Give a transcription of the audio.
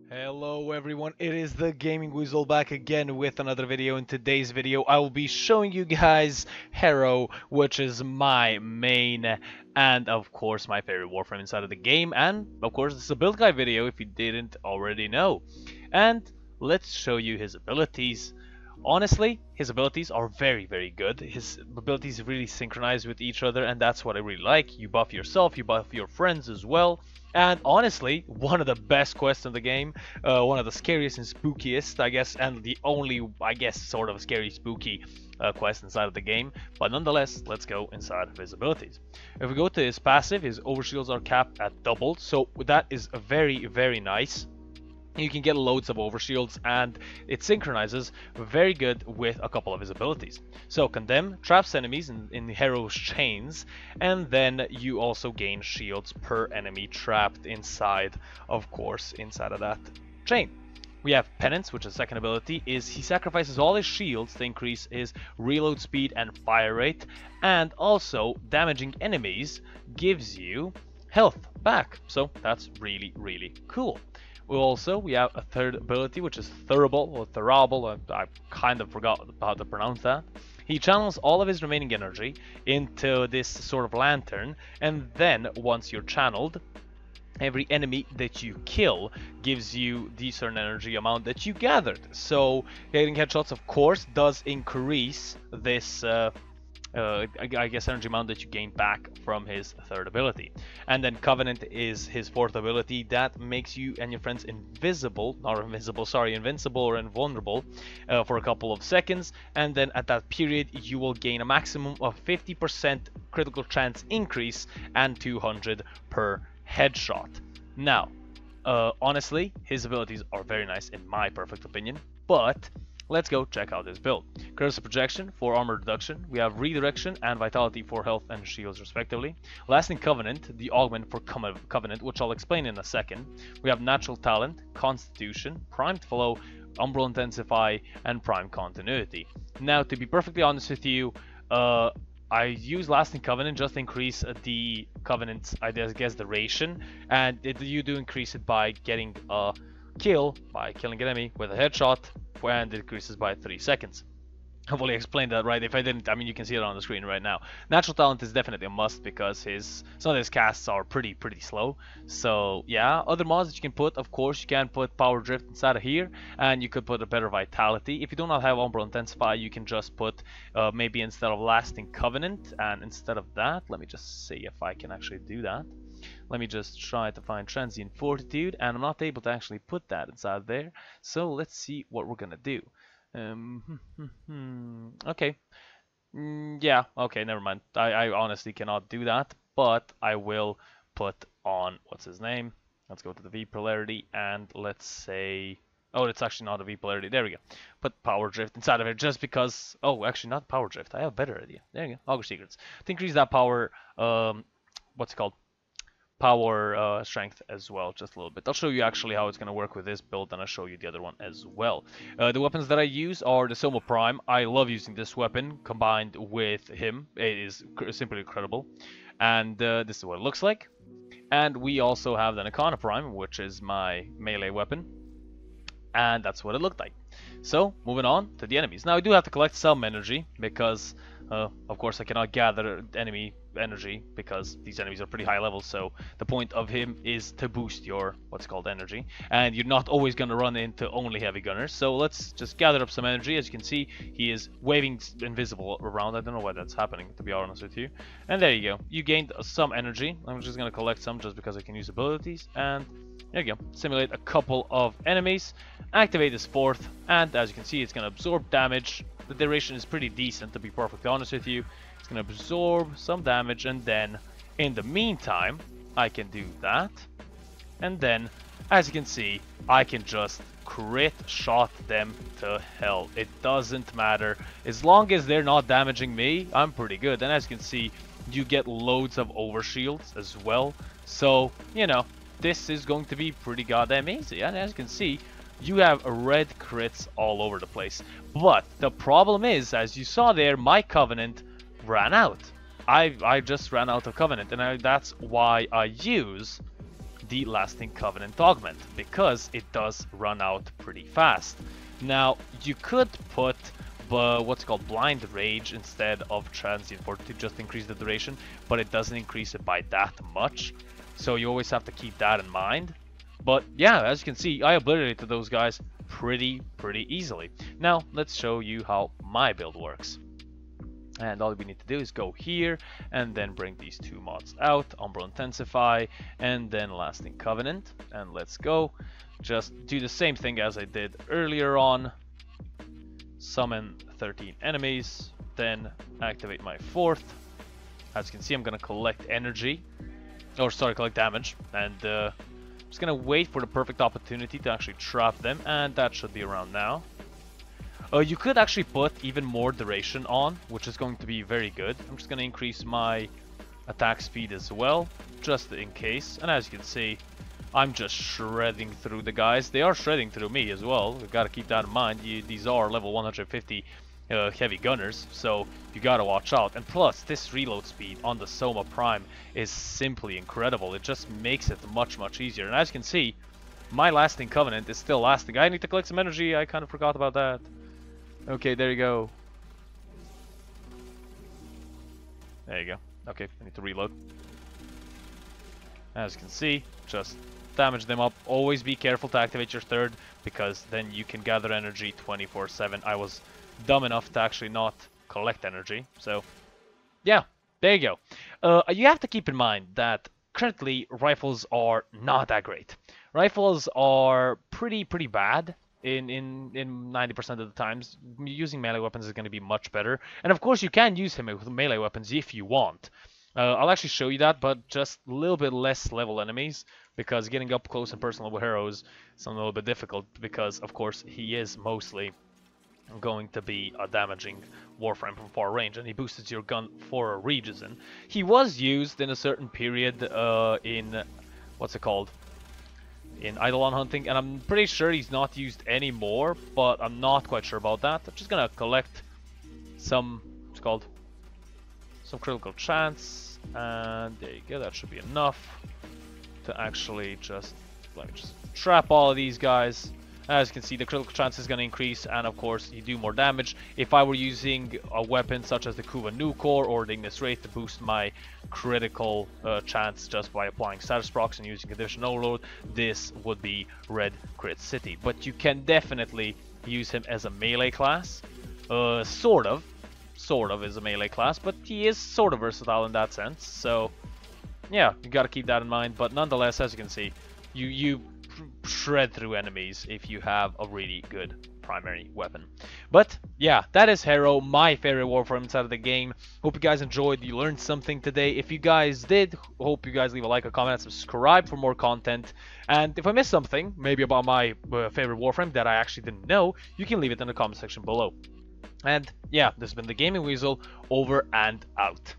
Hello everyone, it is the Gaming Weasel back again with another video. In today's video I will be showing you guys Harrow, which is my main and of course my favorite Warframe inside of the game, and of course it's a build guide video if you didn't already know. And let's show you his abilities. Honestly, his abilities are very good. His abilities really synchronize with each other, and that's what I really like. You buff yourself, you buff your friends as well. And honestly, one of the best quests in the game, one of the scariest and spookiest, I guess, and the only, I guess, sort of scary spooky quest inside of the game. But nonetheless, let's go inside of his abilities. If we go to his passive, his overshields are capped at double, so that is very nice. You can get loads of overshields, and it synchronizes very good with a couple of his abilities. So Condemn traps enemies in Harrow's chains, and then you also gain shields per enemy trapped inside, of course, inside of that chain. We have Penance, which is the second ability, is he sacrifices all his shields to increase his reload speed and fire rate, and also damaging enemies gives you health back. So that's really cool. We have a third ability, which is Thurible, or Thurable. I kind of forgot how to pronounce that. He channels all of his remaining energy into this sort of lantern, and then once you're channeled, every enemy that you kill gives you the certain energy amount that you gathered. So getting headshots, of course, does increase this I guess energy amount that you gain back from his third ability. And then Covenant is his fourth ability that makes you and your friends invincible or invulnerable for a couple of seconds, and then at that period you will gain a maximum of 50% critical chance increase and 200 per headshot. Now honestly, his abilities are very nice in my perfect opinion, but let's go check out this build. Curse of Projection for armor reduction. We have Redirection and Vitality for health and shields respectively. Lasting Covenant, the augment for Covenant, which I'll explain in a second. We have Natural Talent, Constitution, Primed Flow, Umbral Intensify, and Prime Continuity. Now, to be perfectly honest with you, I use Lasting Covenant just to increase the Covenant's, I guess, duration, and you do increase it by getting a kill, by killing an enemy with a headshot, and it increases by 3 seconds. Hopefully I explained that right. If I didn't, I mean, you can see it on the screen right now. Natural Talent is definitely a must because some of his casts are pretty slow. So yeah, other mods that you can put, of course, you can put Power Drift inside of here, and you could put a better Vitality. If you do not have Umbral Intensify, you can just put maybe instead of Lasting Covenant, and instead of that, let me just see if I can actually do that. Let me just try to find Transient Fortitude, and I'm not able to actually put that inside there. So let's see what we're gonna do. Okay. Yeah, okay, never mind. I honestly cannot do that, but I will put on, what's his name? Let's go to the V polarity, and let's say, oh, it's actually not a V polarity. There we go. Put Power Drift inside of it just because, oh, actually not Power Drift. I have a better idea. There you go. Augur Secrets. To increase that power, what's it called? Power strength as well, just a little bit. I'll show you actually how it's going to work with this build, and I'll show you the other one as well. The weapons that I use are the Soma Prime. I love using this weapon combined with him. It is simply incredible, and this is what it looks like. And we also have the Nakana Prime, which is my melee weapon, and that's what it looked like. So moving on to the enemies. Now I do have to collect some energy because of course I cannot gather enemy energy because these enemies are pretty high level, so the point of him is to boost your what's called energy, and you're not always going to run into only heavy gunners. So let's just gather up some energy. As you can see, he is waving invisible around. I don't know why that's happening, to be honest with you. And there you go, you gained some energy. I'm just going to collect some just because I can use abilities, and there you go. Simulate a couple of enemies, activate this fourth, and as you can see, it's going to absorb damage. The duration is pretty decent, to be perfectly honest with you. It's going to absorb some damage, and then in the meantime I can do that, and then as you can see I can just crit shot them to hell. It doesn't matter, as long as they're not damaging me, I'm pretty good. And as you can see, you get loads of overshields as well, so you know, this is going to be pretty goddamn easy. And as you can see, you have red crits all over the place. But the problem is, as you saw there, my Covenant ran out. I just ran out of Covenant, and that's why I use the Lasting Covenant augment, because it does run out pretty fast. Now, you could put what's called Blind Rage instead of Transient for to just increase the duration, but it doesn't increase it by that much, so you always have to keep that in mind. But yeah, as you can see, I obliterated those guys pretty easily. Now, let's show you how my build works. And all we need to do is go here and then bring these two mods out, Umbral Intensify and then Lasting Covenant. And let's go. Just do the same thing as I did earlier on. Summon 13 enemies, then activate my fourth. As you can see, I'm gonna collect energy, or sorry, collect damage, and just gonna wait for the perfect opportunity to actually trap them, and that should be around now. You could actually put even more duration on, which is going to be very good. I'm just going to increase my attack speed as well, just in case. And as you can see, I'm just shredding through the guys. They are shredding through me as well. We've got to keep that in mind. These are level 150 heavy gunners, so you got to watch out. And plus, this reload speed on the Soma Prime is simply incredible. It just makes it much easier. And as you can see, my Lasting Covenant is still lasting. I need to collect some energy. I kind of forgot about that. Okay, there you go. There you go. Okay, I need to reload. As you can see, just damage them up. Always be careful to activate your third, because then you can gather energy 24/7. I was dumb enough to actually not collect energy. So, yeah, there you go. You have to keep in mind that currently rifles are not that great. Rifles are pretty bad. In 90% of the times. Using melee weapons is going to be much better, and of course you can use him with melee weapons if you want. I'll actually show you that, but just a little bit less level enemies, because getting up close and personal with Harrow is a little bit difficult, because of course he is mostly going to be a damaging Warframe from far range, and he boosts your gun for a reason. He was used in a certain period in what's it called? In Eidolon hunting, and I'm pretty sure he's not used anymore, but I'm not quite sure about that. I'm just gonna collect some, what's it called, some critical chance, and there you go. That should be enough to actually just, let me just trap all of these guys. As you can see, the critical chance is going to increase, and of course you do more damage. If I were using a weapon such as the Kuva Nukor or the Ignis Wraith to boost my critical chance just by applying status procs and using Condition Overload, this would be Red Crit City. But you can definitely use him as a melee class. Sort of is a melee class, but he is sort of versatile in that sense. So yeah, you got to keep that in mind. But nonetheless, as you can see, you shred through enemies if you have a really good primary weapon. But yeah, that is Harrow, my favorite Warframe inside of the game. Hope you guys enjoyed, you learned something today. If you guys did, hope you guys leave a like, a comment, and subscribe for more content. And if I missed something, maybe about my favorite Warframe that I actually didn't know, you can leave it in the comment section below. And yeah, this has been the Gaming Weasel, over and out.